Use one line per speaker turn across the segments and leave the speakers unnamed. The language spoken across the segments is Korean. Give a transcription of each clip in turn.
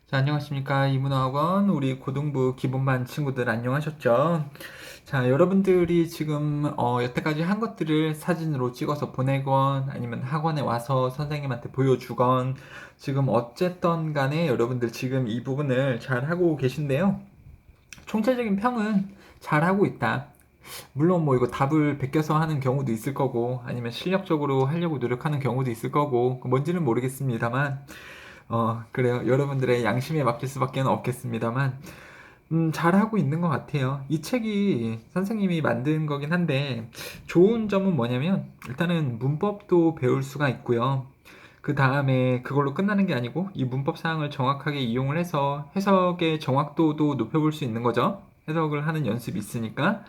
자, 안녕하십니까. 이문화학원 우리 고등부 기본반 친구들 안녕하셨죠? 자, 여러분들이 지금 여태까지 한 것들을 사진으로 찍어서 보내건 아니면 학원에 와서 선생님한테 보여주건 지금 어쨌든 간에 여러분들 지금 이 부분을 잘 하고 계신데요. 총체적인 평은 잘 하고 있다. 물론 뭐 이거 답을 베껴서 하는 경우도 있을 거고 아니면 실력적으로 하려고 노력하는 경우도 있을 거고 뭔지는 모르겠습니다만 그래요. 여러분들의 양심에 맡길 수밖에 없겠습니다만, 잘하고 있는 것 같아요. 이 책이 선생님이 만든 거긴 한데, 좋은 점은 뭐냐면, 일단은 문법도 배울 수가 있고요. 그 다음에 그걸로 끝나는 게 아니고, 이 문법 사항을 정확하게 이용을 해서 해석의 정확도도 높여볼 수 있는 거죠. 해석을 하는 연습이 있으니까.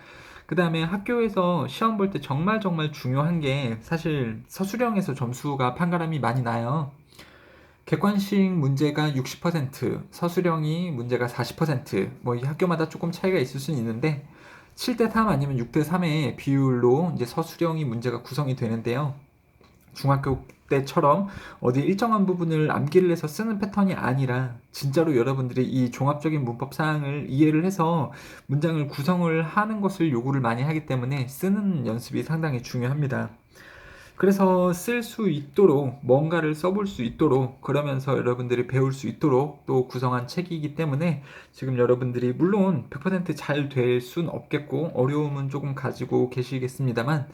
그 다음에 학교에서 시험 볼 때 정말 정말 중요한 게, 사실 서술형에서 점수가 판가름이 많이 나요. 객관식 문제가 60%, 서술형이 문제가 40%, 뭐 이 학교마다 조금 차이가 있을 수는 있는데 7대 3 아니면 6대 3의 비율로 이제 서술형이 문제가 구성이 되는데요. 중학교 때처럼 어디 일정한 부분을 암기를 해서 쓰는 패턴이 아니라 진짜로 여러분들이 이 종합적인 문법 사항을 이해를 해서 문장을 구성을 하는 것을 요구를 많이 하기 때문에 쓰는 연습이 상당히 중요합니다. 그래서 쓸 수 있도록 뭔가를 써볼 수 있도록 그러면서 여러분들이 배울 수 있도록 또 구성한 책이기 때문에 지금 여러분들이 물론 100%잘 될 순 없겠고 어려움은 조금 가지고 계시겠습니다만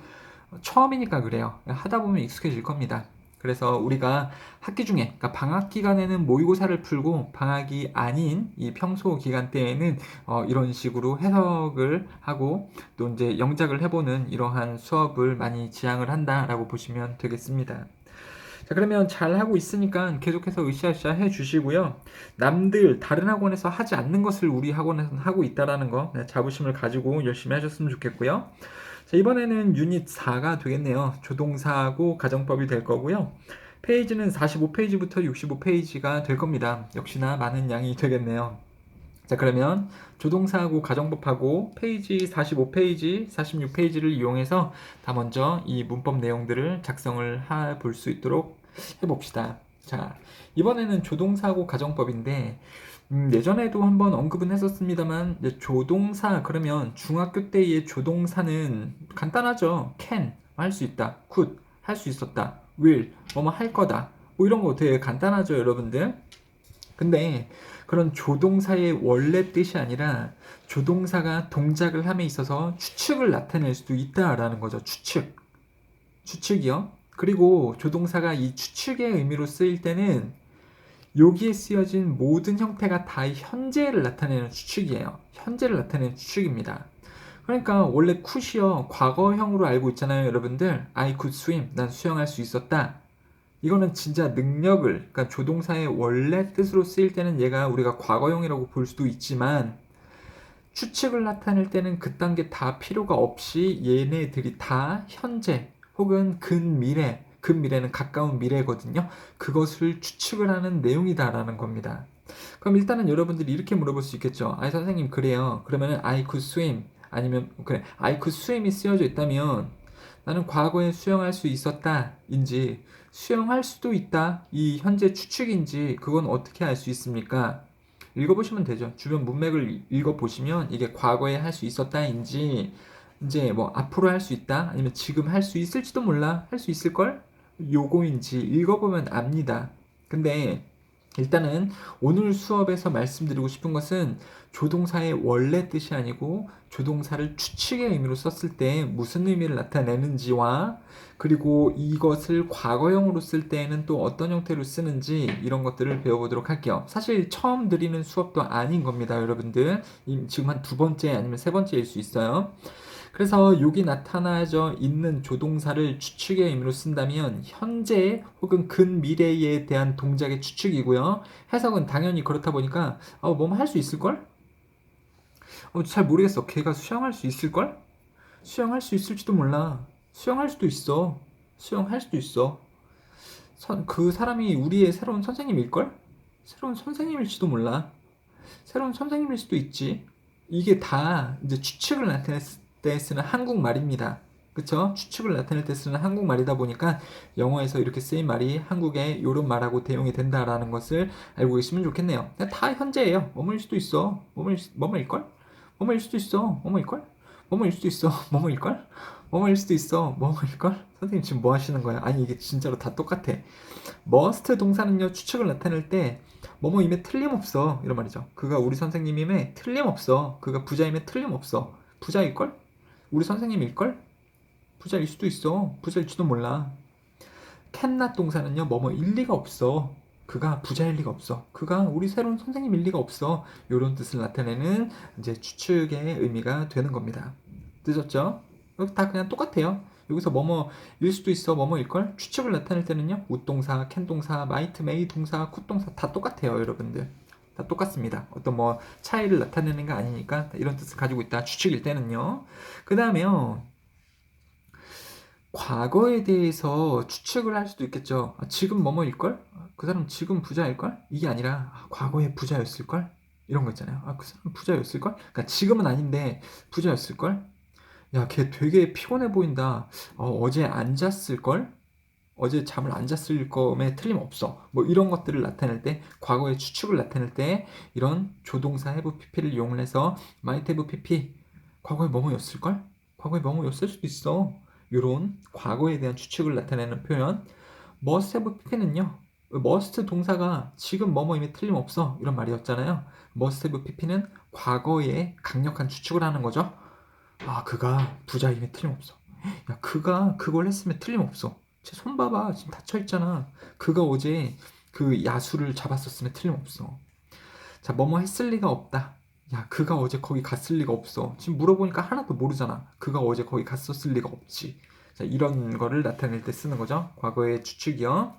처음이니까 그래요. 하다 보면 익숙해질 겁니다. 그래서 우리가 학기 중에, 그러니까 방학 기간에는 모의고사를 풀고 방학이 아닌 이 평소 기간 때에는 이런 식으로 해석을 하고 또 이제 영작을 해보는 이러한 수업을 많이 지향을 한다라고 보시면 되겠습니다. 자, 그러면 잘 하고 있으니까 계속해서 으쌰으쌰 해 주시고요. 남들 다른 학원에서 하지 않는 것을 우리 학원에서는 하고 있다라는 거 자부심을 가지고 열심히 하셨으면 좋겠고요. 자, 이번에는 유닛 4가 되겠네요. 조동사하고 가정법이 될 거고요. 페이지는 45페이지부터 65페이지가 될 겁니다. 역시나 많은 양이 되겠네요. 자, 그러면 조동사하고 가정법하고 페이지 45페이지, 46페이지를 이용해서 다 먼저 이 문법 내용들을 작성을 볼 수 있도록 해봅시다. 자, 이번에는 조동사하고 가정법인데 예전에도 한번 언급은 했었습니다만 조동사 그러면 중학교 때의 조동사는 간단하죠. can 할 수 있다, could 할 수 있었다, will 뭐뭐 할 거다 뭐 이런 거 되게 간단하죠, 여러분들. 근데 그런 조동사의 원래 뜻이 아니라 조동사가 동작을 함에 있어서 추측을 나타낼 수도 있다라는 거죠. 추측이요. 그리고 조동사가 이 추측의 의미로 쓰일 때는 여기에 쓰여진 모든 형태가 다 현재를 나타내는 추측이에요. 현재를 나타내는 추측입니다. 그러니까 원래 굿이요 과거형으로 알고 있잖아요, 여러분들. I could swim. 난 수영할 수 있었다. 이거는 진짜 능력을, 그러니까 조동사의 원래 뜻으로 쓰일 때는 얘가 우리가 과거형이라고 볼 수도 있지만 추측을 나타낼 때는 그딴 게 다 필요가 없이 얘네들이 다 현재 혹은 근미래, 근미래는 가까운 미래거든요. 그것을 추측을 하는 내용이다라는 겁니다. 그럼 일단은 여러분들이 이렇게 물어볼 수 있겠죠. 아니 선생님 그래요. 그러면은 I could swim 아니면 그래 I could swim이 쓰여져 있다면 나는 과거에 수영할 수 있었다인지 수영할 수도 있다 이 현재 추측인지 그건 어떻게 알 수 있습니까? 읽어보시면 되죠. 주변 문맥을 읽어보시면 이게 과거에 할 수 있었다인지 이제 뭐 앞으로 할 수 있다 아니면 지금 할 수 있을지도 몰라 할 수 있을걸 요거인지 읽어보면 압니다. 근데 일단은 오늘 수업에서 말씀드리고 싶은 것은 조동사의 원래 뜻이 아니고 조동사를 추측의 의미로 썼을 때 무슨 의미를 나타내는지와 그리고 이것을 과거형으로 쓸 때에는 또 어떤 형태로 쓰는지 이런 것들을 배워보도록 할게요. 사실 처음 드리는 수업도 아닌 겁니다, 여러분들. 지금 한 두 번째 아니면 세 번째일 수 있어요. 그래서 여기 나타나져 있는 조동사를 추측의 의미로 쓴다면 현재 혹은 근미래에 대한 동작의 추측이고요. 해석은 당연히 그렇다 보니까 뭐뭐 할 수 있을걸? 잘 모르겠어. 걔가 수영할 수 있을걸? 수영할 수 있을지도 몰라. 수영할 수도 있어. 수영할 수도 있어. 그 사람이 우리의 새로운 선생님일걸? 새로운 선생님일지도 몰라. 새로운 선생님일 수도 있지. 이게 다 이제 추측을 나타냈을 때 쓰는 한국말입니다. 그쵸? 추측을 나타낼 때 쓰는 한국말이다 보니까 영어에서 이렇게 쓰인 말이 한국에 이런 말하고 대용이 된다라는 것을 알고 계시면 좋겠네요. 다 현재예요. 뭐뭐일 수도 있어. 뭐뭐일걸? 뭐뭐일 수도 있어. 뭐뭐일걸? 뭐뭐일 수도 있어. 뭐뭐일걸? 뭐뭐일 수도 있어. 뭐뭐일걸? 선생님 지금 뭐 하시는 거야? 아니 이게 진짜로 다 똑같아. must 동사는요 추측을 나타낼 때 뭐뭐임에 틀림없어 이런 말이죠. 그가 우리 선생님임에 틀림없어. 그가 부자임에 틀림없어. 부자일걸? 우리 선생님일걸? 부자일 수도 있어. 부자일지도 몰라. 캔낫 동사는요, 뭐뭐 일리가 없어. 그가 부자일 리가 없어. 그가 우리 새로운 선생님일 리가 없어. 이런 뜻을 나타내는 이제 추측의 의미가 되는 겁니다. 늦었죠? 여기 다 그냥 똑같아요. 여기서 뭐뭐일 수도 있어, 뭐뭐일걸? 추측을 나타낼 때는요, would 동사, can 동사, might, may 동사, could 동사 다 똑같아요, 여러분들. 다 똑같습니다. 어떤 뭐 차이를 나타내는 게 아니니까 이런 뜻을 가지고 있다. 추측일 때는요. 그 다음에요. 과거에 대해서 추측을 할 수도 있겠죠. 지금 뭐뭐일걸? 그 사람 지금 부자일걸? 이게 아니라 과거에 부자였을걸? 이런 거 있잖아요. 그 사람 부자였을걸? 그러니까 지금은 아닌데 부자였을걸? 야, 걔 되게 피곤해 보인다. 어제 안 잤을걸? 어제 잠을 안 잤을 거에 틀림없어. 뭐 이런 것들을 나타낼 때, 과거의 추측을 나타낼 때 이런 조동사 have pp를 이용을 해서 might have pp 과거에 뭐뭐였을걸? 과거에 뭐뭐였을 수도 있어. 이런 과거에 대한 추측을 나타내는 표현 must have pp는요. must 동사가 지금 뭐뭐임에 틀림없어 이런 말이었잖아요. must have pp는 과거에 강력한 추측을 하는 거죠. 그가 부자임에 틀림없어. 야, 그가 그걸 했으면 틀림없어. 제 손 봐봐. 지금 다쳐있잖아. 그가 어제 그 야수를 잡았었으면 틀림없어. 자, 뭐뭐 했을 리가 없다. 야, 그가 어제 거기 갔을 리가 없어. 지금 물어보니까 하나도 모르잖아. 그가 어제 거기 갔었을 리가 없지. 자, 이런 거를 나타낼 때 쓰는 거죠. 과거의 추측이요.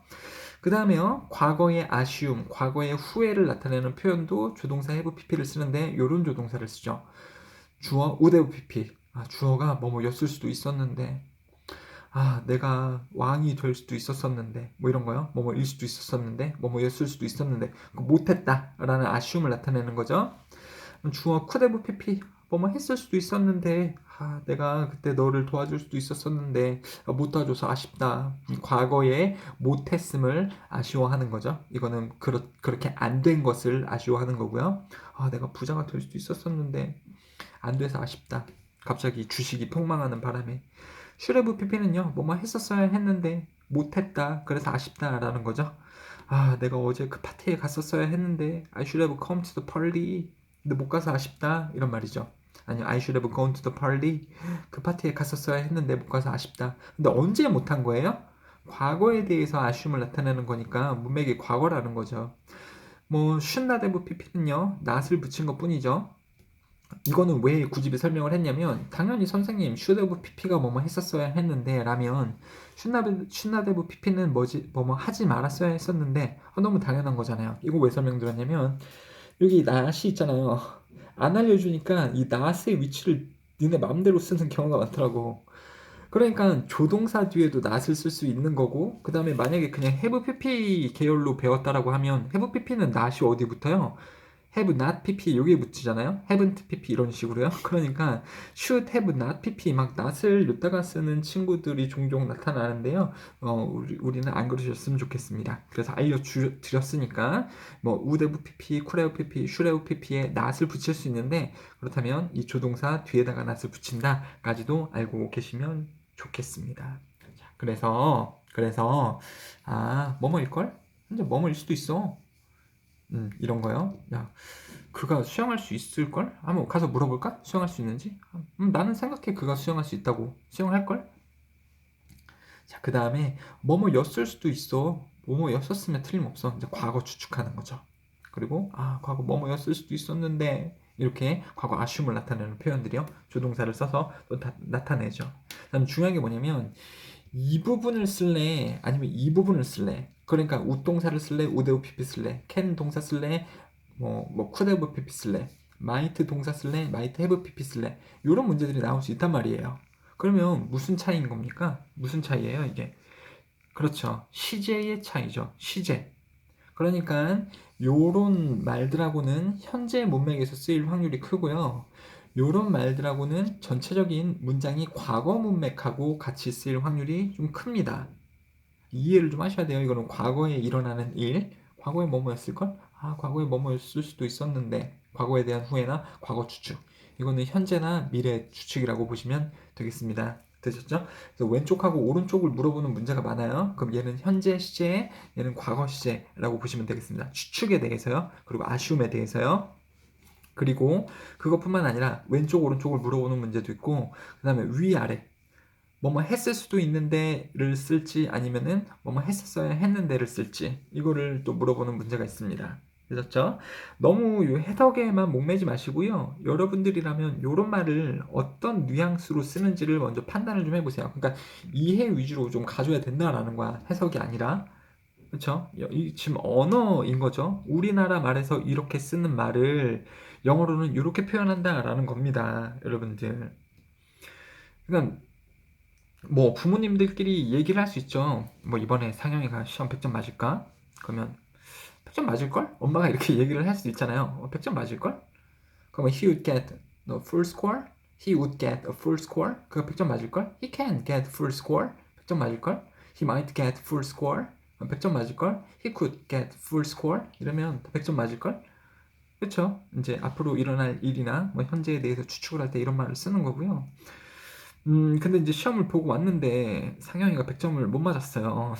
그 다음에요. 과거의 assume, 과거의 후회를 나타내는 표현도 조동사 have pp를 쓰는데 이런 조동사를 쓰죠. 주어 would have pp. 주어가 뭐뭐였을 수도 있었는데 내가 왕이 될 수도 있었었는데 뭐 이런 거요. 뭐뭐일 수도 있었었는데 뭐뭐였을 수도 있었는데 못했다라는 아쉬움을 나타내는 거죠. 주어 could have pp 뭐뭐 했을 수도 있었는데 내가 그때 너를 도와줄 수도 있었었는데 못 도와줘서 아쉽다. 과거에 못했음을 아쉬워하는 거죠. 이거는 그렇게 안 된 것을 아쉬워하는 거고요. 내가 부자가 될 수도 있었었는데 안 돼서 아쉽다. 갑자기 주식이 폭망하는 바람에 슈레브 PP는요, 뭐뭐 했었어야 했는데 못했다. 그래서 아쉽다라는 거죠. 내가 어제 그 파티에 갔었어야 했는데 I should have come to the party. 근데 못 가서 아쉽다. 이런 말이죠. 아니요, I should have gone to the party. 그 파티에 갔었어야 했는데 못 가서 아쉽다. 근데 언제 못한 거예요? 과거에 대해서 아쉬움을 나타내는 거니까 문맥이 과거라는 거죠. 뭐 should not have PP는요, not을 붙인 것 뿐이죠. 이거는 왜 굳이 설명을 했냐면 당연히 선생님 슈나데브 PP가 뭐뭐 했었어야 했는데 라면 슈나데브 PP는 뭐뭐 하지 말았어야 했었는데 너무 당연한 거잖아요. 이거 왜 설명드렸냐면 여기 not이 있잖아요. 안 알려주니까 이 not의 위치를 니네 마음대로 쓰는 경우가 많더라고. 그러니까 조동사 뒤에도 not을 쓸 수 있는 거고 그 다음에 만약에 그냥 have pp 계열로 배웠다라고 하면 have pp는 not이 어디 붙어요? have not pp 여기에 붙이잖아요. haven't pp 이런 식으로요. 그러니까 should have not pp 막 not을 여기다가 쓰는 친구들이 종종 나타나는데요. 우리는 안 그러셨으면 좋겠습니다. 그래서 알려드렸으니까 뭐 would have pp, could have pp, should have pp에 not을 붙일 수 있는데 그렇다면 이 조동사 뒤에다가 not을 붙인다까지도 알고 계시면 좋겠습니다. 그래서 뭐뭐일걸? 근데 뭐뭐일 수도 있어. 이런 거요. 야, 그가 수영할 수 있을걸? 한번 가서 물어볼까? 수영할 수 있는지? 나는 생각해 그가 수영할 수 있다고. 수영할걸? 자, 그 다음에 뭐뭐였을 수도 있어. 뭐뭐였었으면 틀림없어. 이제 과거 추측하는 거죠. 그리고 과거 뭐뭐였을 수도 있었는데 이렇게 과거 아쉬움을 나타내는 표현들이요. 조동사를 써서 또 나타내죠. 그다음 중요한 게 뭐냐면 이 부분을 쓸래? 아니면 이 부분을 쓸래? 그러니까 would 동사를 쓸래? would have pp 쓸래? can 동사 쓸래? could have pp 쓸래? might 동사 쓸래? might have pp 쓸래? 이런 문제들이 나올 수 있단 말이에요. 그러면 무슨 차이인 겁니까? 무슨 차이예요, 이게? 그렇죠. 시제의 차이죠. 시제. 그러니까 요런 말들하고는 현재 문맥에서 쓰일 확률이 크고요. 요런 말들하고는 전체적인 문장이 과거 문맥하고 같이 쓰일 확률이 좀 큽니다. 이해를 좀 하셔야 돼요. 이거는 과거에 일어나는 일, 과거에 뭐뭐였을걸? 아, 과거에 뭐뭐였을 수도 있었는데, 과거에 대한 후회나 과거 추측. 이거는 현재나 미래 추측이라고 보시면 되겠습니다. 되셨죠? 그래서 왼쪽하고 오른쪽을 물어보는 문제가 많아요. 그럼 얘는 현재 시제, 얘는 과거 시제라고 보시면 되겠습니다. 추측에 대해서요. 그리고 아쉬움에 대해서요. 그리고 그것뿐만 아니라 왼쪽 오른쪽을 물어보는 문제도 있고, 그 다음에 위아래 뭐뭐 했을 수도 있는데를 쓸지 아니면은 뭐뭐 했었어야 했는데를 쓸지 이거를 또 물어보는 문제가 있습니다. 그렇죠? 너무 요 해석에만 목매지 마시고요. 여러분들이라면 이런 말을 어떤 뉘앙스로 쓰는지를 먼저 판단을 좀 해보세요. 그러니까 이해 위주로 좀 가져야 된다라는 거야. 해석이 아니라. 그렇죠? 이 지금 언어인 거죠. 우리나라 말에서 이렇게 쓰는 말을 영어로는 이렇게 표현한다라는 겁니다. 여러분들. 그러니까 뭐 부모님들끼리 얘기를 할 수 있죠. 뭐 이번에 상영이가 시험 100점 맞을까? 그러면 100점 맞을걸? 엄마가 이렇게 얘기를 할 수도 있잖아요. 100점 맞을걸? 그러면 he would get the full score? He would get a full score? 그거 100점 맞을걸? He can get full score? 100점 맞을걸? He might get full score? 100점 맞을걸? He could get full score? 이러면 100점 맞을걸? 그렇죠? 이제 앞으로 일어날 일이나 뭐 현재에 대해서 추측을 할 때 이런 말을 쓰는 거고요. 근데 이제 시험을 보고 왔는데 상영이가 100점을 못 맞았어요.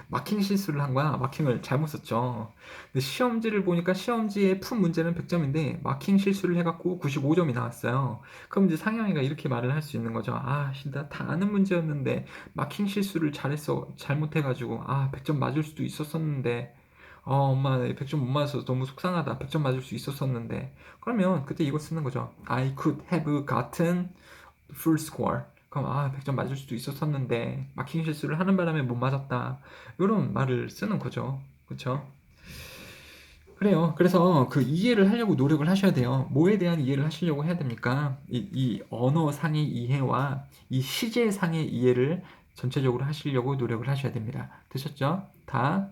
마킹 실수를 한 거야. 마킹을 잘못 썼죠. 근데 시험지를 보니까 시험지에 푼 문제는 100점인데 마킹 실수를 해갖고 95점이 나왔어요. 그럼 이제 상영이가 이렇게 말을 할 수 있는 거죠. 아, 나 다 아는 문제였는데 마킹 실수를 잘못해가지고 100점 맞을 수도 있었었는데 엄마 100점 못 맞아서 너무 속상하다. 100점 맞을 수 있었었는데 그러면 그때 이거 쓰는 거죠. I could have gotten full score. 그럼 100점 맞을 수도 있었었는데 마킹 실수를 하는 바람에 못 맞았다. 이런 말을 쓰는 거죠. 그렇죠? 그래요. 그래서 그 이해를 하려고 노력을 하셔야 돼요. 뭐에 대한 이해를 하시려고 해야 됩니까? 이 언어상의 이해와 이 시제상의 이해를 전체적으로 하시려고 노력을 하셔야 됩니다. 되셨죠? 다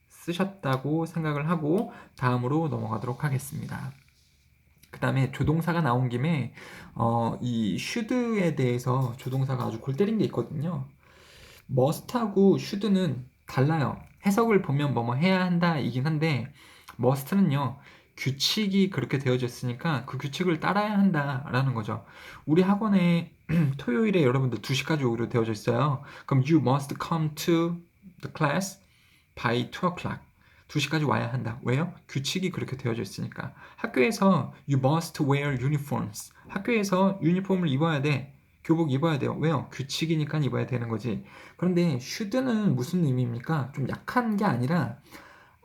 쓰셨다고 생각을 하고 다음으로 넘어가도록 하겠습니다. 그 다음에 조동사가 나온 김에 이 should에 대해서 조동사가 아주 골 때린 게 있거든요. must하고 should는 달라요. 해석을 보면 뭐뭐 해야 한다 이긴 한데 must는요 규칙이 그렇게 되어져 있으니까 그 규칙을 따라야 한다라는 거죠. 우리 학원에 토요일에 여러분들 2시까지 오기로 되어져 있어요. 그럼 you must come to the class by 2 o'clock. 2시까지 와야 한다. 왜요? 규칙이 그렇게 되어져 있으니까. 학교에서 you must wear uniforms. 학교에서 유니폼을 입어야 돼. 교복 입어야 돼요. 왜요? 규칙이니까 입어야 되는 거지. 그런데 should는 무슨 의미입니까? 좀 약한 게 아니라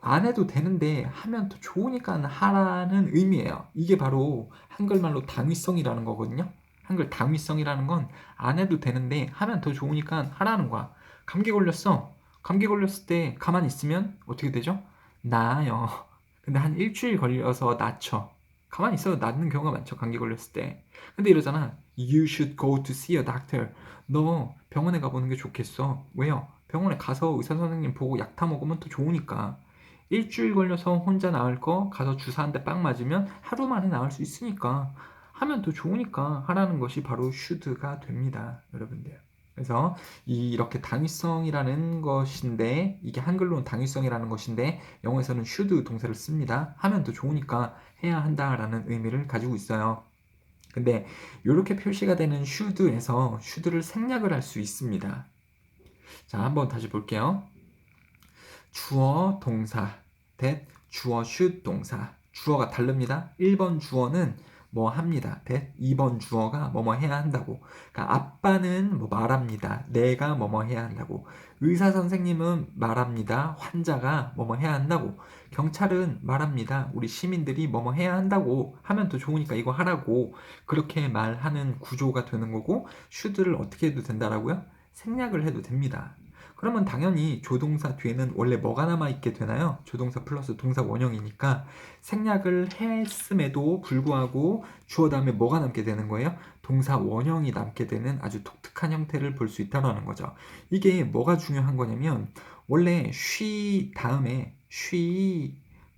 안 해도 되는데 하면 더 좋으니까 하라는 의미예요. 이게 바로 한글말로 당위성이라는 거거든요. 한글 당위성이라는 건 안 해도 되는데 하면 더 좋으니까 하라는 거야. 감기 걸렸어. 감기 걸렸을 때 가만히 있으면 어떻게 되죠? 나아요. 근데 한 일주일 걸려서 낫죠. 가만히 있어도 낫는 경우가 많죠. 감기 걸렸을 때. 근데 이러잖아. You should go to see a doctor. 너 병원에 가보는 게 좋겠어. 왜요? 병원에 가서 의사 선생님 보고 약 타 먹으면 더 좋으니까. 일주일 걸려서 혼자 나을 거 가서 주사 한 대 빵 맞으면 하루 만에 나을 수 있으니까 하면 더 좋으니까 하라는 것이 바로 should가 됩니다. 여러분들. 그래서 이렇게 당위성이라는 것인데 이게 한글로는 당위성이라는 것인데 영어에서는 should 동사를 씁니다. 하면 더 좋으니까 해야 한다라는 의미를 가지고 있어요. 근데 이렇게 표시가 되는 should에서 should를 생략을 할 수 있습니다. 자, 한번 다시 볼게요. 주어 동사 that 주어 should 동사 주어가 다릅니다. 1번 주어는 뭐 합니다. that 2번 주어가 뭐뭐 해야 한다고. 그러니까 아빠는 뭐 말합니다. 내가 뭐뭐 해야 한다고. 의사 선생님은 말합니다. 환자가 뭐뭐 해야 한다고. 경찰은 말합니다. 우리 시민들이 뭐뭐 해야 한다고 하면 더 좋으니까 이거 하라고. 그렇게 말하는 구조가 되는 거고 should를 어떻게 해도 된다라고요? 생략을 해도 됩니다. 그러면 당연히 조동사 뒤에는 원래 뭐가 남아있게 되나요? 조동사 플러스 동사 원형이니까 생략을 했음에도 불구하고 주어 다음에 뭐가 남게 되는 거예요? 동사 원형이 남게 되는 아주 독특한 형태를 볼 수 있다는 거죠. 이게 뭐가 중요한 거냐면 원래 she 다음에 she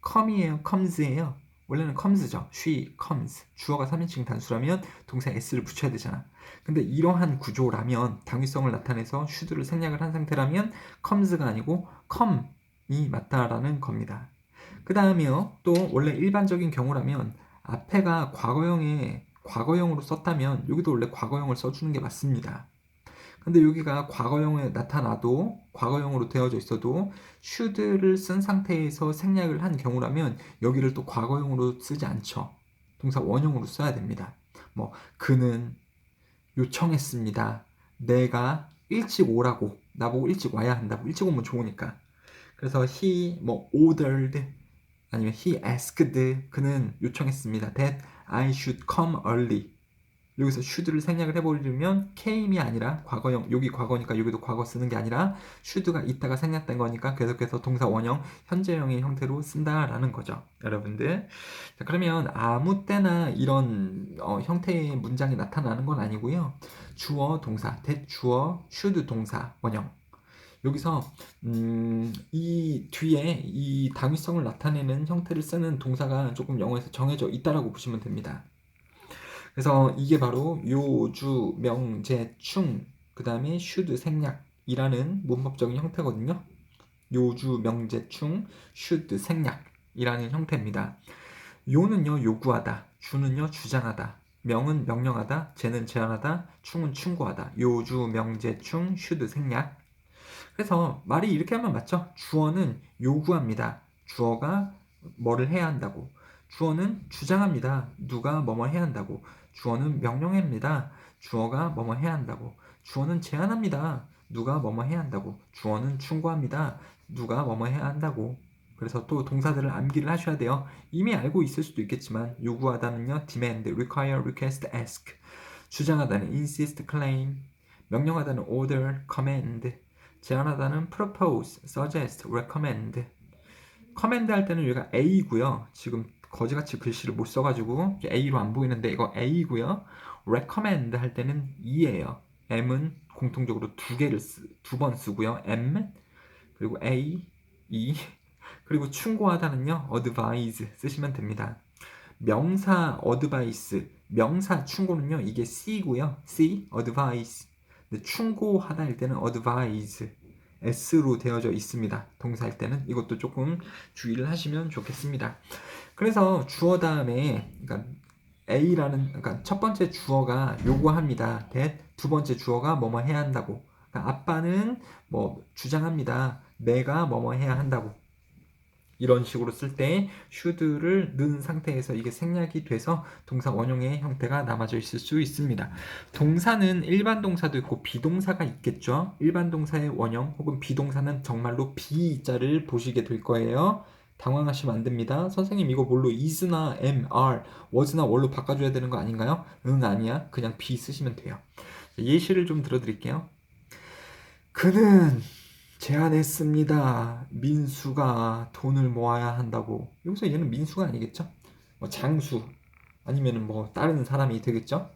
come이에요, comes예요. 원래는 comes죠. she comes. 주어가 3인칭 단수라면 동사에 s를 붙여야 되잖아. 근데 이러한 구조라면 당위성을 나타내서 should를 생략을 한 상태라면 comes가 아니고 come이 맞다라는 겁니다. 그 다음에요. 또 원래 일반적인 경우라면 앞에가 과거형으로 썼다면 여기도 원래 과거형을 써주는 게 맞습니다. 근데 여기가 과거형에 나타나도 과거형으로 되어져 있어도 should를 쓴 상태에서 생략을 한 경우라면 여기를 또 과거형으로 쓰지 않죠. 동사 원형으로 써야 됩니다. 뭐 그는 요청했습니다. 내가 일찍 오라고 나보고 일찍 와야 한다고 일찍 오면 좋으니까. 그래서 he ordered 아니면 he asked 그는 요청했습니다. that I should come early. 여기서 should를 생략을 해버리면 came이 아니라 과거형, 여기 과거니까 여기도 과거 쓰는 게 아니라 should가 있다가 생략된 거니까 계속해서 동사 원형, 현재형의 형태로 쓴다라는 거죠. 여러분들. 자, 그러면 아무 때나 이런 형태의 문장이 나타나는 건 아니고요. 주어, 동사, 대주어, should 동사, 원형. 여기서 이 뒤에 이 당위성을 나타내는 형태를 쓰는 동사가 조금 영어에서 정해져 있다라고 보시면 됩니다. 그래서 이게 바로 요주, 명제, 충, 그 다음에 should 생략이라는 문법적인 형태거든요. 요주, 명제, 충, should 생략이라는 형태입니다. 요는요 요구하다, 주는요 주장하다, 명은 명령하다, 제는 제한하다, 충은 충고하다. 요주, 명제, 충, should 생략. 그래서 말이 이렇게 하면 맞죠? 주어는 요구합니다. 주어가 뭐를 해야 한다고. 주어는 주장합니다. 누가 뭐뭐 해야 한다고. 주어는 명령합니다. 주어가 뭐뭐 해야 한다고. 주어는 제안합니다. 누가 뭐뭐 해야 한다고. 주어는 충고합니다. 누가 뭐뭐 해야 한다고. 그래서 또 동사들을 암기를 하셔야 돼요. 이미 알고 있을 수도 있겠지만 요구하다는요 demand, require, request, ask. 주장하다는 insist, claim. 명령하다는 order, command. 제안하다는 propose, suggest, recommend. command 할 때는 여기가 A고요. 지금 거지같이 글씨를 못 써가지고 A로 안 보이는데 이거 A고요. recommend 할 때는 E예요. M은 공통적으로 두 번 쓰고요. M 그리고 A, E 그리고 충고하다는요 advise 쓰시면 됩니다. 명사 advice, 명사 충고는요 이게 C고요. C, advice. 근데 충고하다 할 때는 advise, S로 되어져 있습니다. 동사할 때는 이것도 조금 주의를 하시면 좋겠습니다. 그래서 주어 다음에 그러니까 그러니까 첫 번째 주어가 요구합니다. 두 번째 주어가 뭐뭐 해야 한다고. 그러니까 아빠는 뭐 주장합니다. 내가 뭐뭐 해야 한다고. 이런 식으로 쓸 때 should를 넣은 상태에서 이게 생략이 돼서 동사 원형의 형태가 남아져 있을 수 있습니다. 동사는 일반 동사도 있고 비동사가 있겠죠. 일반 동사의 원형 혹은 비동사는 정말로 비자를 보시게 될 거예요. 당황하시면 안 됩니다. 선생님 이거 뭘로 is나 am, are, was나 were로 바꿔줘야 되는 거 아닌가요? 응 아니야. 그냥 be 쓰시면 돼요. 예시를 좀 들어드릴게요. 그는 제안했습니다. 민수가 돈을 모아야 한다고. 여기서 얘는 민수가 아니겠죠? 뭐 장수 아니면은 뭐 다른 사람이 되겠죠?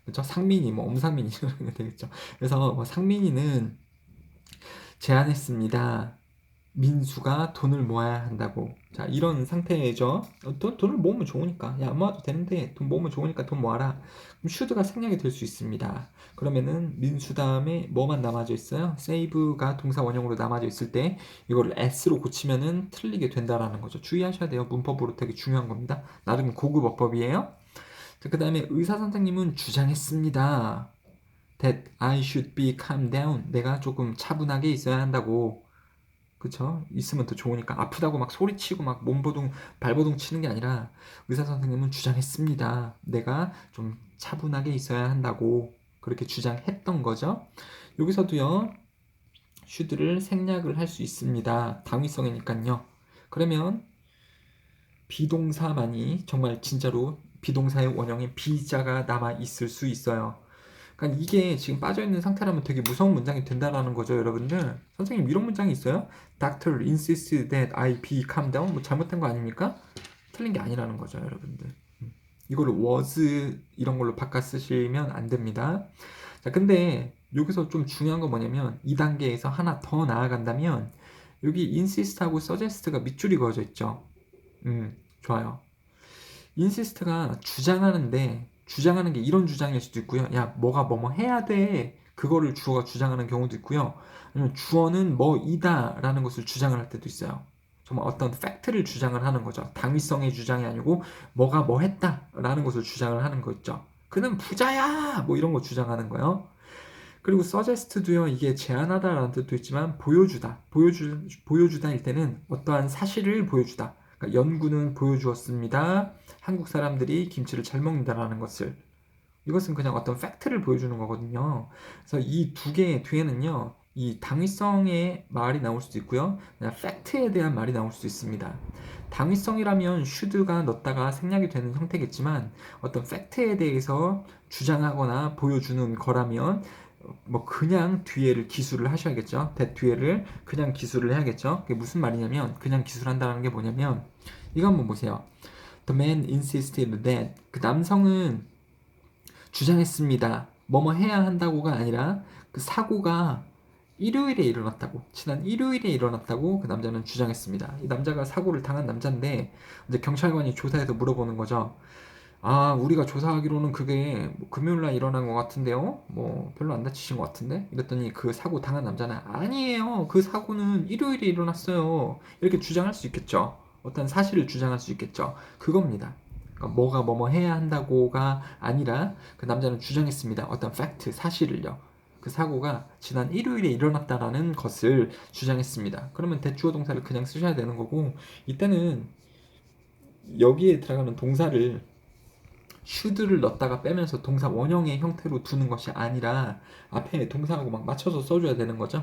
그렇죠? 상민이 뭐 엄상민이 이런 게 되겠죠. 그래서 뭐 상민이는 제안했습니다. 민수가 돈을 모아야 한다고. 자, 이런 상태죠. 돈을 모으면 좋으니까. 야, 안 모아도 되는데 돈 모으면 좋으니까 돈 모아라. 그럼 should가 생략이 될 수 있습니다. 그러면은 민수 다음에 뭐만 남아져 있어요? save가 동사 원형으로 남아져 있을 때 이거를 s로 고치면은 틀리게 된다라는 거죠. 주의하셔야 돼요. 문법으로 되게 중요한 겁니다. 나름 고급 어법이에요. 그 다음에 의사 선생님은 주장했습니다. that I should be calm down. 내가 조금 차분하게 있어야 한다고. 그쵸? 있으면 더 좋으니까 아프다고 막 소리치고 막 몸보동 발버둥 치는 게 아니라 의사 선생님은 주장했습니다. 내가 좀 차분하게 있어야 한다고 그렇게 주장했던 거죠. 여기서도요. should를 생략을 할 수 있습니다. 당위성이니까요. 그러면 비동사만이 정말 진짜로 비동사의 원형에 비자가 남아 있을 수 있어요. 그러니까 이게 지금 빠져있는 상태라면 되게 무서운 문장이 된다라는 거죠, 여러분들. 선생님 이런 문장이 있어요? Doctor insists that I be calm down. 뭐 잘못된 거 아닙니까? 틀린 게 아니라는 거죠, 여러분들. 이거를 was 이런 걸로 바꿔 쓰시면 안 됩니다. 자, 근데 여기서 좀 중요한 건 뭐냐면 이 단계에서 하나 더 나아간다면 여기 insist하고 suggest가 밑줄이 그어져 있죠. 좋아요. insist가 주장하는 게 이런 주장일 수도 있고요. 야, 뭐가 뭐뭐 해야 돼. 그거를 주어가 주장하는 경우도 있고요. 아니면 주어는 뭐이다 라는 것을 주장을 할 때도 있어요. 정말 어떤 팩트를 주장을 하는 거죠. 당위성의 주장이 아니고 뭐가 뭐 했다 라는 것을 주장을 하는 거 있죠. 그는 부자야! 뭐 이런 거 주장하는 거예요. 그리고 suggest도요, 이게 제안하다라는 뜻도 있지만 보여주다일 때는 어떠한 사실을 보여주다. 그러니까 연구는 보여주었습니다. 한국 사람들이 김치를 잘 먹는다라는 것을. 이것은 그냥 어떤 팩트를 보여주는 거거든요. 그래서 이 두 개의 뒤에는요, 이 당위성의 말이 나올 수도 있고요, 그냥 팩트에 대한 말이 나올 수도 있습니다. 당위성이라면 should가 넣었다가 생략이 되는 형태겠지만 어떤 팩트에 대해서 주장하거나 보여주는 거라면 뭐 그냥 뒤에를 기술을 하셔야겠죠. that 뒤에를 그냥 기술을 해야겠죠. 그게 무슨 말이냐면 그냥 기술한다는 게 뭐냐면 이거 한번 보세요. The man insisted that 그 남성은 주장했습니다. 뭐뭐 해야 한다고가 아니라 그 사고가 일요일에 일어났다고, 지난 일요일에 일어났다고 그 남자는 주장했습니다. 이 남자가 사고를 당한 남자인데 이제 경찰관이 조사해서 물어보는 거죠. 아, 우리가 조사하기로는 그게 뭐 금요일날 일어난 것 같은데요? 뭐 별로 안 다치신 것 같은데? 이랬더니 그 사고 당한 남자는 아니에요. 그 사고는 일요일에 일어났어요. 이렇게 주장할 수 있겠죠. 어떤 사실을 주장할 수 있겠죠. 그겁니다. 그러니까 뭐가 뭐뭐 해야 한다고가 아니라 그 남자는 주장했습니다. 어떤 팩트, 사실을요. 그 사고가 지난 일요일에 일어났다라는 것을 주장했습니다. 그러면 대주어 동사를 그냥 쓰셔야 되는 거고, 이때는 여기에 들어가는 동사를 should를 넣었다가 빼면서 동사 원형의 형태로 두는 것이 아니라 앞에 동사하고 막 맞춰서 써줘야 되는 거죠.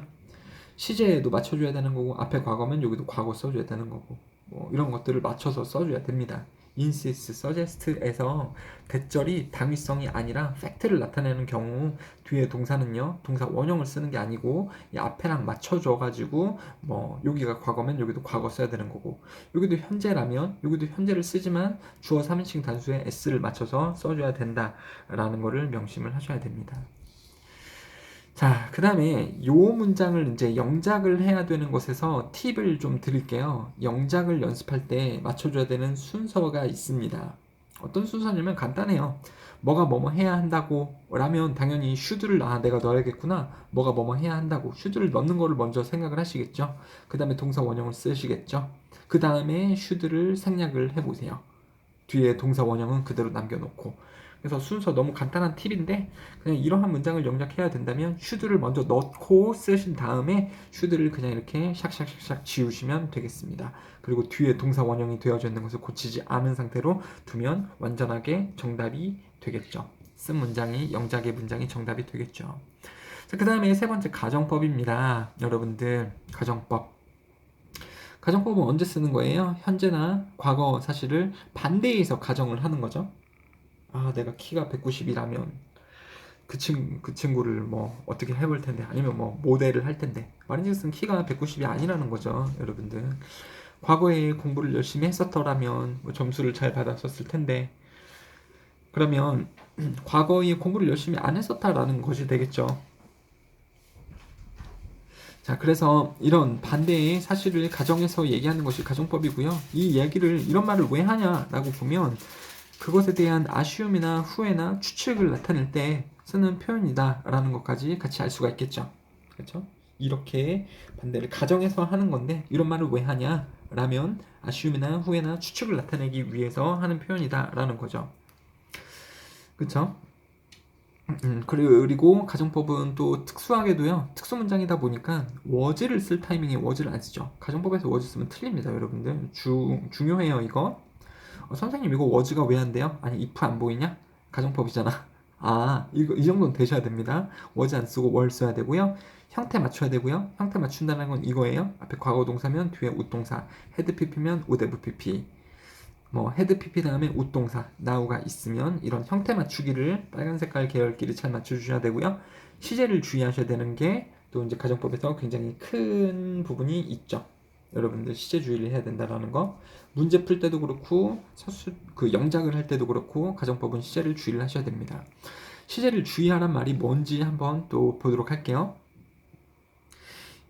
시제에도 맞춰줘야 되는 거고, 앞에 과거면 여기도 과거 써줘야 되는 거고, 뭐 이런 것들을 맞춰서 써줘야 됩니다. insist, suggest에서 대절이 당위성이 아니라 팩트를 나타내는 경우 뒤에 동사는요, 동사 원형을 쓰는 게 아니고 이 앞에랑 맞춰줘가지고 뭐 여기가 과거면 여기도 과거 써야 되는 거고, 여기도 현재라면 여기도 현재를 쓰지만 주어 3인칭 단수에 s를 맞춰서 써줘야 된다라는 거를 명심을 하셔야 됩니다. 자, 그 다음에 요 문장을 이제 영작을 해야 되는 것에서 팁을 좀 드릴게요. 영작을 연습할 때 맞춰줘야 되는 순서가 있습니다. 어떤 순서냐면 간단해요. 뭐가 뭐뭐 해야 한다고 라면 당연히 should를 내가 넣어야겠구나. 뭐가 뭐뭐 해야 한다고 should를 넣는 거를 먼저 생각을 하시겠죠. 그 다음에 동사 원형을 쓰시겠죠. 그 다음에 should를 생략을 해보세요. 뒤에 동사 원형은 그대로 남겨놓고. 그래서 순서 너무 간단한 팁인데 그냥 이러한 문장을 영작해야 된다면 should를 먼저 넣고 쓰신 다음에 should를 그냥 이렇게 샥샥샥샥 지우시면 되겠습니다. 그리고 뒤에 동사 원형이 되어져 있는 것을 고치지 않은 상태로 두면 완전하게 정답이 되겠죠. 쓴 문장이 영작의 문장이 정답이 되겠죠. 자, 그 다음에 세 번째 가정법입니다. 여러분들 가정법. 가정법은 언제 쓰는 거예요? 현재나 과거 사실을 반대해서 가정을 하는 거죠. 아, 내가 키가 190이라면 그 친구를 뭐 어떻게 해볼 텐데, 아니면 뭐 모델을 할 텐데, 말인즉슨 키가 190이 아니라는 거죠, 여러분들. 과거에 공부를 열심히 했었더라면 뭐 점수를 잘 받았었을 텐데, 그러면 과거에 공부를 열심히 안 했었다라는 것이 되겠죠. 자, 그래서 이런 반대의 사실을 가정해서 얘기하는 것이 가정법이고요. 이 얘기를, 이런 말을 왜 하냐라고 보면 그것에 대한 아쉬움이나 후회나 추측을 나타낼 때 쓰는 표현이다 라는 것까지 같이 알 수가 있겠죠. 그렇죠? 이렇게 반대를 가정해서 하는 건데, 이런 말을 왜 하냐 라면 아쉬움이나 후회나 추측을 나타내기 위해서 하는 표현이다 라는 거죠. 그렇죠? 그리고 가정법은 또 특수하게도요, 특수 문장이다 보니까 was를 쓸 타이밍에 was를 안 쓰죠. 가정법에서 was 쓰면 틀립니다, 여러분들. 중요해요, 이거. 선생님, 이거 was가 왜 안 돼요? 아니, if 안 보이냐? 가정법이잖아. 아, 이 정도는 되셔야 됩니다. was 안 쓰고 were 써야 되고요. 형태 맞춰야 되고요. 형태 맞춘다는 건 이거예요. 앞에 과거 동사면 뒤에 우동사, had pp면 would have pp. 뭐 헤드 PP 다음에 우동사 now가 있으면 이런 형태 맞추기를 빨간 색깔 계열끼리 잘 맞춰주셔야 되고요. 시제를 주의하셔야 되는 게 또 이제 가정법에서 굉장히 큰 부분이 있죠. 여러분들 시제 주의를 해야 된다라는 거. 문제 풀 때도 그렇고 그 영작을 할 때도 그렇고 가정법은 시제를 주의를 하셔야 됩니다. 시제를 주의하란 말이 뭔지 한번 또 보도록 할게요.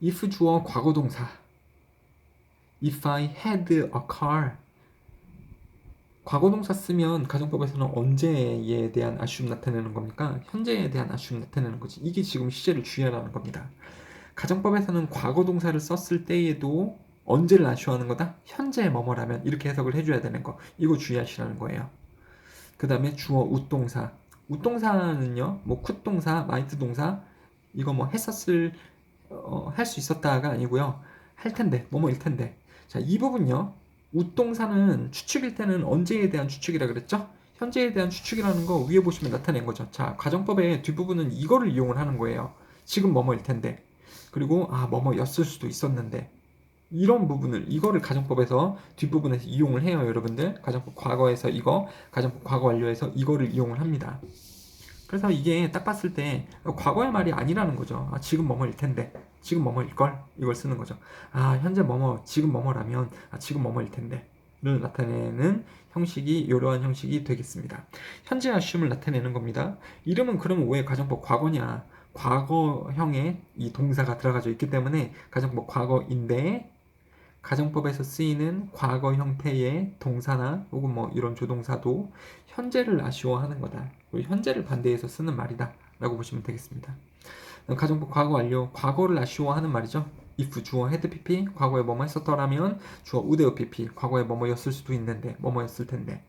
if 주어 과거 동사. If I had a car. 과거 동사 쓰면 가정법에서는 언제에 대한 assume 나타내는 겁니까? 현재에 대한 assume 나타내는 거지. 이게 지금 시제를 주의하라는 겁니다. 가정법에서는 과거 동사를 썼을 때에도 언제를 assume하는 거다? 현재 뭐뭐라면 이렇게 해석을 해줘야 되는 거. 이거 주의하시라는 거예요. 그 다음에 주어 웃동사. 웃동사는요, 뭐 could 동사, might 동사 이거 뭐 했었을 할 수 있었다가 아니고요. 할 텐데, 뭐뭐일 텐데. 자, 이 부분요. 웃동사는 추측일 때는 언제에 대한 추측이라 그랬죠? 현재에 대한 추측이라는 거 위에 보시면 나타낸 거죠. 자, 가정법의 뒷부분은 이거를 이용을 하는 거예요. 지금 뭐뭐일 텐데. 그리고 뭐뭐였을 수도 있었는데. 이런 부분을 이거를 가정법에서 뒷부분에서 이용을 해요, 여러분들. 가정법 과거에서 이거, 가정법 과거 완료에서 이거를 이용을 합니다. 그래서 이게 딱 봤을 때 과거의 말이 아니라는 거죠. 지금 뭐뭐일 텐데, 지금 뭐뭐일 걸 이걸 쓰는 거죠. 현재 뭐뭐, 지금 뭐뭐라면 지금 뭐뭐일 텐데를 나타내는 형식이 이러한 형식이 되겠습니다. 현재 assume을 나타내는 겁니다. 이름은 그러면 왜 가정법 과거냐? 과거형의 이 동사가 들어가져 있기 때문에 가정법 과거인데 가정법에서 쓰이는 과거 형태의 동사나 혹은 뭐 이런 조동사도 현재를 아쉬워하는 거다. 그리고 현재를 반대해서 쓰는 말이다 라고 보시면 되겠습니다. 가정법 과거 완료, 과거를 아쉬워하는 말이죠. if 주어 had pp, 과거에 뭐뭐 했었더라면 주어 would have pp, 과거에 뭐뭐였을 수도 있는데 뭐뭐였을 텐데.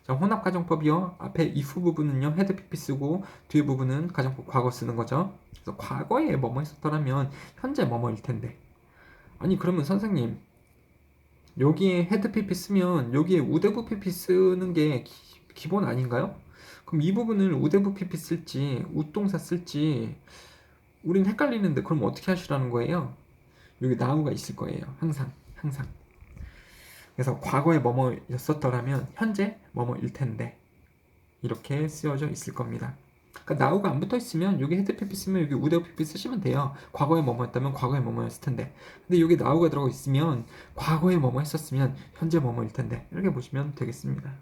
자, 혼합 가정법이요. 앞에 if 부분은요 had pp 쓰고 뒤에 부분은 가정법 과거 쓰는 거죠. 그래서 과거에 뭐뭐 했었더라면 현재 뭐뭐일 텐데. 아니 그러면 선생님 여기에 헤드 PP 쓰면 여기에 우대부 PP 쓰는 게 기본 아닌가요? 그럼 이 부분을 우대부 PP 쓸지 우동사 쓸지 우린 헷갈리는데 그럼 어떻게 하시라는 거예요? 여기 now가 있을 거예요. 항상 그래서 과거에 뭐뭐였었더라면 현재 뭐뭐일 텐데 이렇게 쓰여져 있을 겁니다. 그러니까 now가 안 붙어 있으면 여기 헤드 PP 쓰면 여기 우대부 PP 쓰시면 돼요. 과거에 뭐뭐였다면 과거에 뭐뭐였을 텐데. 근데 여기 now가 들어가 있으면 과거에 뭐뭐 했었으면 현재 뭐뭐일 텐데. 이렇게 보시면 되겠습니다.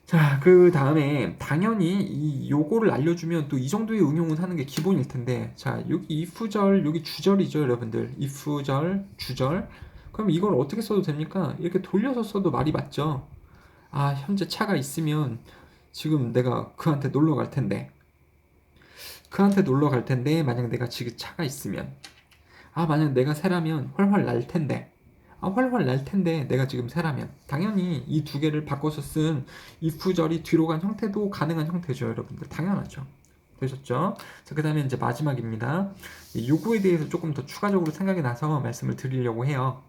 자, 그 다음에 당연히 요거를 알려주면 또 이 정도의 응용은 하는 게 기본일 텐데. 자, 여기 if절, 여기 주절이죠, 여러분들. if절, 주절. 그럼 이걸 어떻게 써도 됩니까? 이렇게 돌려서 써도 말이 맞죠? 현재 차가 있으면 지금 내가 그한테 놀러 갈 텐데 만약 내가 지금 차가 있으면 만약 내가 새라면 훨훨 날 텐데 훨훨 날 텐데 내가 지금 새라면 당연히 이 두 개를 바꿔서 쓴 if절이 뒤로 간 형태도 가능한 형태죠, 여러분들. 당연하죠. 되셨죠? 자, 그 다음에 이제 마지막입니다. 요거에 대해서 조금 더 추가적으로 생각이 나서 말씀을 드리려고 해요.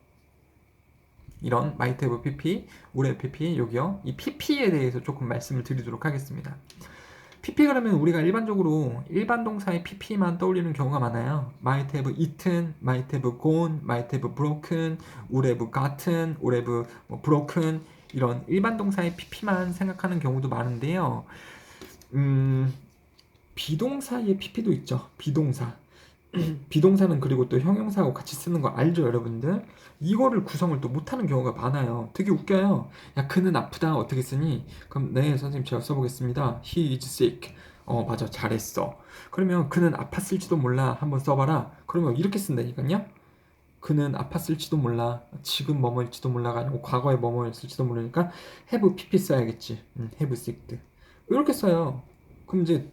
이런 might have pp, would have pp, 여기요. 이 pp에 대해서 조금 말씀을 드리도록 하겠습니다. pp 그러면 우리가 일반적으로 일반 동사의 pp만 떠올리는 경우가 많아요. might have eaten, might have gone, might have broken, would have gotten, would have broken 이런 일반 동사의 pp만 생각하는 경우도 많은데요. 비동사의 pp도 있죠. 비동사. 비동사는 그리고 또 형용사하고 같이 쓰는 거 알죠, 여러분들? 이거를 구성을 또 못하는 경우가 많아요. 되게 웃겨요. 야, 그는 아프다. 어떻게 쓰니? 그럼 네, 선생님 제가 써보겠습니다. He is sick. 맞아. 잘했어. 그러면 그는 아팠을지도 몰라. 한번 써봐라. 그러면 이렇게 쓴다니까요. 그는 아팠을지도 몰라. 지금 뭐뭐일지도 몰라가 아니고 과거에 뭐뭐였을지도 모르니까 have pp 써야겠지. have sick. 이렇게 써요. 그럼 이제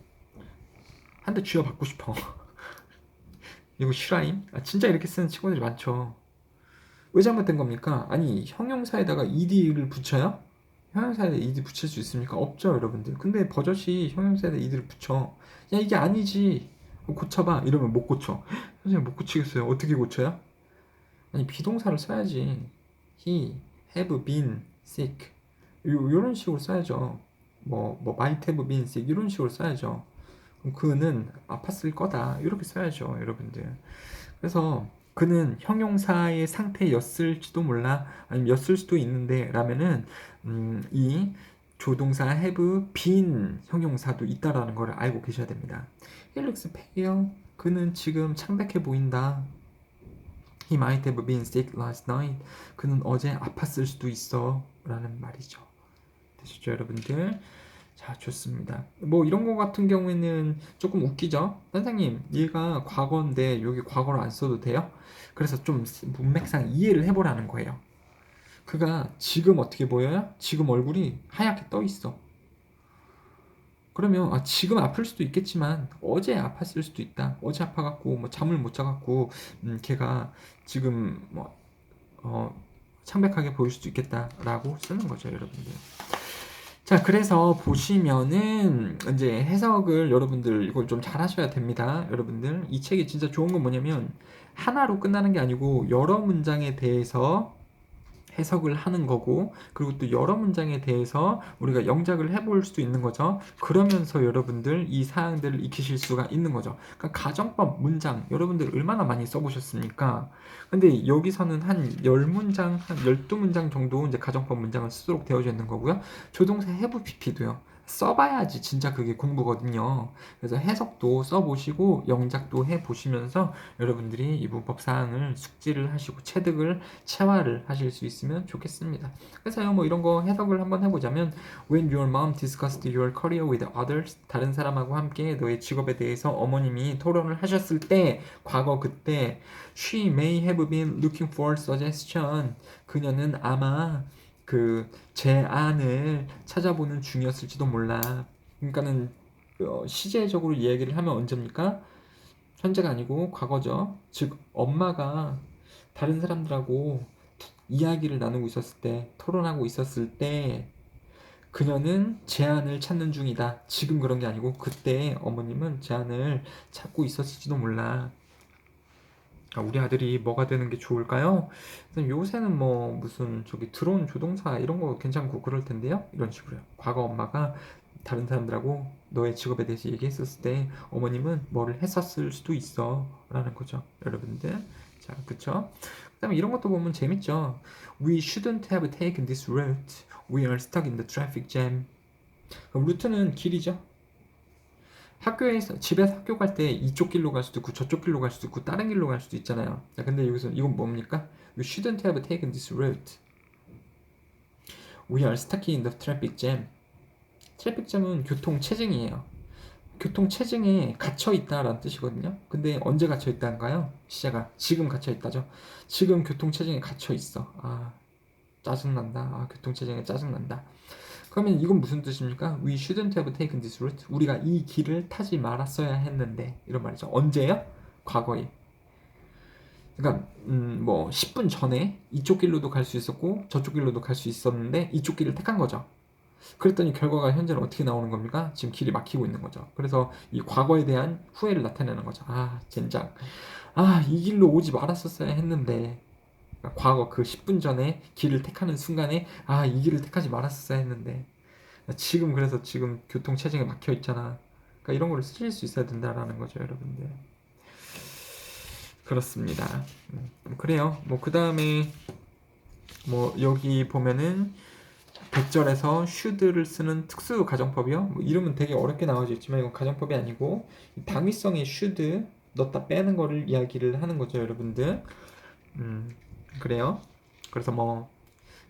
한 대 쥐어받고 싶어. 이거 실화임? 진짜 이렇게 쓰는 친구들이 많죠. 왜 잘못된 겁니까? 아니, 형용사에다가 ed를 붙여요? 형용사에다 ed 붙일 수 있습니까? 없죠, 여러분들. 근데 버젓이 형용사에다 ed를 붙여. 야, 이게 아니지. 고쳐봐. 이러면 못 고쳐. 선생님 못 고치겠어요. 어떻게 고쳐요? 아니, 비동사를 써야지. He have been sick. 요런 식으로 써야죠. might have been sick. 이런 식으로 써야죠. 그는 아팠을 거다. 이렇게 써야죠, 여러분들. 그래서 그는 형용사의 상태였을지도 몰라, 아니면 였을 수도 있는데 라면은 이 조동사 have been 형용사도 있다라는 걸 알고 계셔야 됩니다. He looks pale. 그는 지금 창백해 보인다. He might have been sick last night. 그는 어제 아팠을 수도 있어 라는 말이죠. 되셨죠, 여러분들? 자, 좋습니다. 이런 거 같은 경우에는 조금 웃기죠? 선생님, 얘가 과거인데 여기 과거를 안 써도 돼요? 그래서 좀 문맥상 이해를 해보라는 거예요. 그가 지금 어떻게 보여요? 지금 얼굴이 하얗게 떠 있어. 그러면 지금 아플 수도 있겠지만 어제 아팠을 수도 있다. 어제 아파갖고 뭐 잠을 못 자갖고 걔가 지금 뭐 창백하게 보일 수도 있겠다라고 쓰는 거죠, 여러분들. 자, 그래서 보시면은 이제 해석을 여러분들 이걸 좀 잘 하셔야 됩니다. 여러분들 이 책이 진짜 좋은 건 뭐냐면 하나로 끝나는 게 아니고 여러 문장에 대해서 해석을 하는 거고, 그리고 또 여러 문장에 대해서 우리가 영작을 해볼 수도 있는 거죠. 그러면서 여러분들 이 사항들을 익히실 수가 있는 거죠. 그러니까 가정법 문장 여러분들 얼마나 많이 써보셨습니까? 근데 여기서는 한 10문장, 한 12문장 정도 이제 가정법 문장을 쓰도록 되어져 있는 거고요. 조동사 have pp도요. 써봐야지 진짜 그게 공부거든요. 그래서 해석도 써보시고 영작도 해보시면서 여러분들이 이 문법 사항을 숙지를 하시고 체득을 체화를 하실 수 있으면 좋겠습니다. 그래서요, 뭐 이런 거 해석을 한번 해보자면 When your mom discussed your career with others, 다른 사람하고 함께 너의 직업에 대해서 어머님이 토론을 하셨을 때, 과거 그때 She may have been looking for suggestion, 그녀는 아마 그 제안을 찾아보는 중이었을지도 몰라. 그러니까는 시제적으로 이야기를 하면 언제입니까? 현재가 아니고 과거죠. 즉 엄마가 다른 사람들하고 이야기를 나누고 있었을 때, 토론하고 있었을 때 그녀는 제안을 찾는 중이다. 지금 그런 게 아니고 그때 어머님은 제안을 찾고 있었을지도 몰라. 우리 아들이 뭐가 되는 게 좋을까요? 요새는 뭐 무슨 저기 들어온 조동사 이런 거 괜찮고 그럴 텐데요. 이런 식으로요. 과거 엄마가 다른 사람들하고 너의 직업에 대해서 얘기했었을 때 어머님은 뭐를 했었을 수도 있어 라는 거죠, 여러분들. 자, 그쵸? 그 다음에 이런 것도 보면 재밌죠. We shouldn't have taken this route. We are stuck in the traffic jam. 그럼 루트는 길이죠. 학교에서 집에서 학교 갈 때 이쪽 길로 갈 수도 있고 저쪽 길로 갈 수도 있고 다른 길로 갈 수도 있잖아요. 자, 근데 여기서 이건 뭡니까? You shouldn't have taken this route. We are stuck in the traffic jam. 트래픽 잼은 교통 체증이에요. 교통 체증에 갇혀 있다라는 뜻이거든요. 근데 언제 갇혀 있다는가요? 시제가 지금 갇혀 있다죠. 지금 교통 체증에 갇혀 있어. 짜증난다. 교통 체증에 짜증난다. 그러면 이건 무슨 뜻입니까? We shouldn't have taken this route. 우리가 이 길을 타지 말았어야 했는데, 이런 말이죠. 언제요? 과거에. 그러니까 뭐 10분 전에 이쪽 길로도 갈 수 있었고 저쪽 길로도 갈 수 있었는데 이쪽 길을 택한 거죠. 그랬더니 결과가 현재는 어떻게 나오는 겁니까? 지금 길이 막히고 있는 거죠. 그래서 이 과거에 대한 후회를 나타내는 거죠. 젠장. 이 길로 오지 말았었어야 했는데. 그러니까 과거 그 10분 전에 길을 택하는 순간에 이 길을 택하지 말았었어야 했는데. 지금 그래서 지금 교통 체증에 막혀 있잖아. 그러니까 이런 걸 쓰실 수 있어야 된다라는 거죠, 여러분들. 그렇습니다. 그래요. 뭐 그 다음에 뭐 여기 보면은 100절에서 should를 쓰는 특수 가정법이요. 뭐 이름은 되게 어렵게 나와져 있지만 이건 가정법이 아니고 당위성의 should 넣었다 빼는 거를 이야기를 하는 거죠, 여러분들. 그래요. 그래서 뭐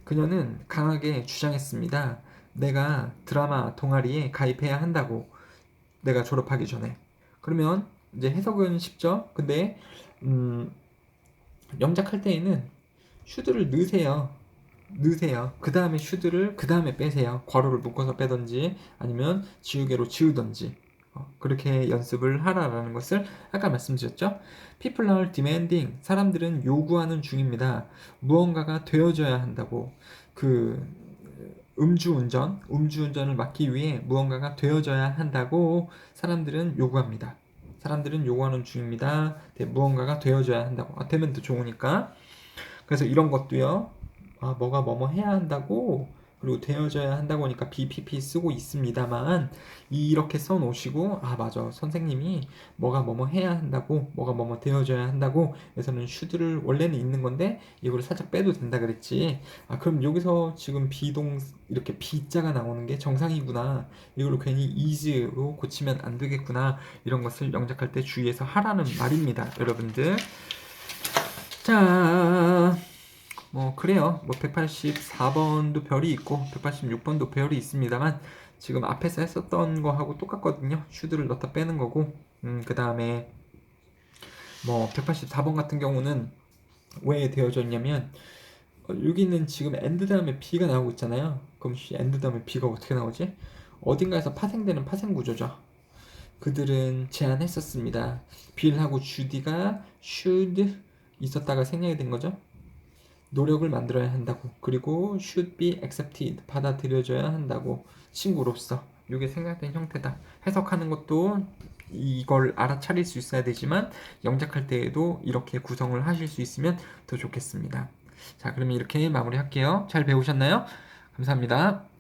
그녀는 강하게 주장했습니다. 내가 드라마 동아리에 가입해야 한다고. 내가 졸업하기 전에. 그러면 이제 해석은 쉽죠. 근데 영작할 때에는 should를 넣으세요. 그 다음에 should를 그 다음에 빼세요. 괄호를 묶어서 빼던지 아니면 지우개로 지우던지 그렇게 연습을 하라라는 것을 아까 말씀드렸죠. People are demanding. 사람들은 요구하는 중입니다. 무언가가 되어져야 한다고. 그 음주운전을 막기 위해 무언가가 되어져야 한다고 사람들은 요구합니다. 사람들은 요구하는 중입니다. 무언가가 되어져야 한다고. 되면 더 좋으니까. 그래서 이런 것도요. 뭐가 뭐뭐 해야 한다고 그리고 되어져야 한다고 하니까 BPP 쓰고 있습니다만 이렇게 써놓으시고 맞아 선생님이 뭐가 뭐뭐 해야 한다고 뭐가 뭐뭐 되어져야 한다고 해서는 should를 원래는 있는 건데 이거를 살짝 빼도 된다 그랬지. 그럼 여기서 지금 비동 이렇게 B자가 나오는 게 정상이구나. 이걸로 괜히 is로 고치면 안 되겠구나. 이런 것을 영작할 때 주의해서 하라는 말입니다, 여러분들. 자, 뭐 그래요. 뭐 184번도 별이 있고 186번도 별이 있습니다만 지금 앞에서 했었던 거하고 똑같거든요. should를 넣다 빼는 거고 그 다음에 뭐 184번 같은 경우는 왜 되어져 있냐면 여기는 지금 and 다음에 be가 나오고 있잖아요. 그럼 and 다음에 be가 어떻게 나오지? 어딘가에서 파생되는 파생 구조죠. 그들은 제안했었습니다. 빌하고 주디가 should 있었다가 생략이 된 거죠. 노력을 만들어야 한다고. 그리고 should be accepted 받아들여져야 한다고. 친구로서. 이게 생략된 형태다. 해석하는 것도 이걸 알아차릴 수 있어야 되지만 영작할 때에도 이렇게 구성을 하실 수 있으면 더 좋겠습니다. 자, 그러면 이렇게 마무리할게요. 잘 배우셨나요? 감사합니다.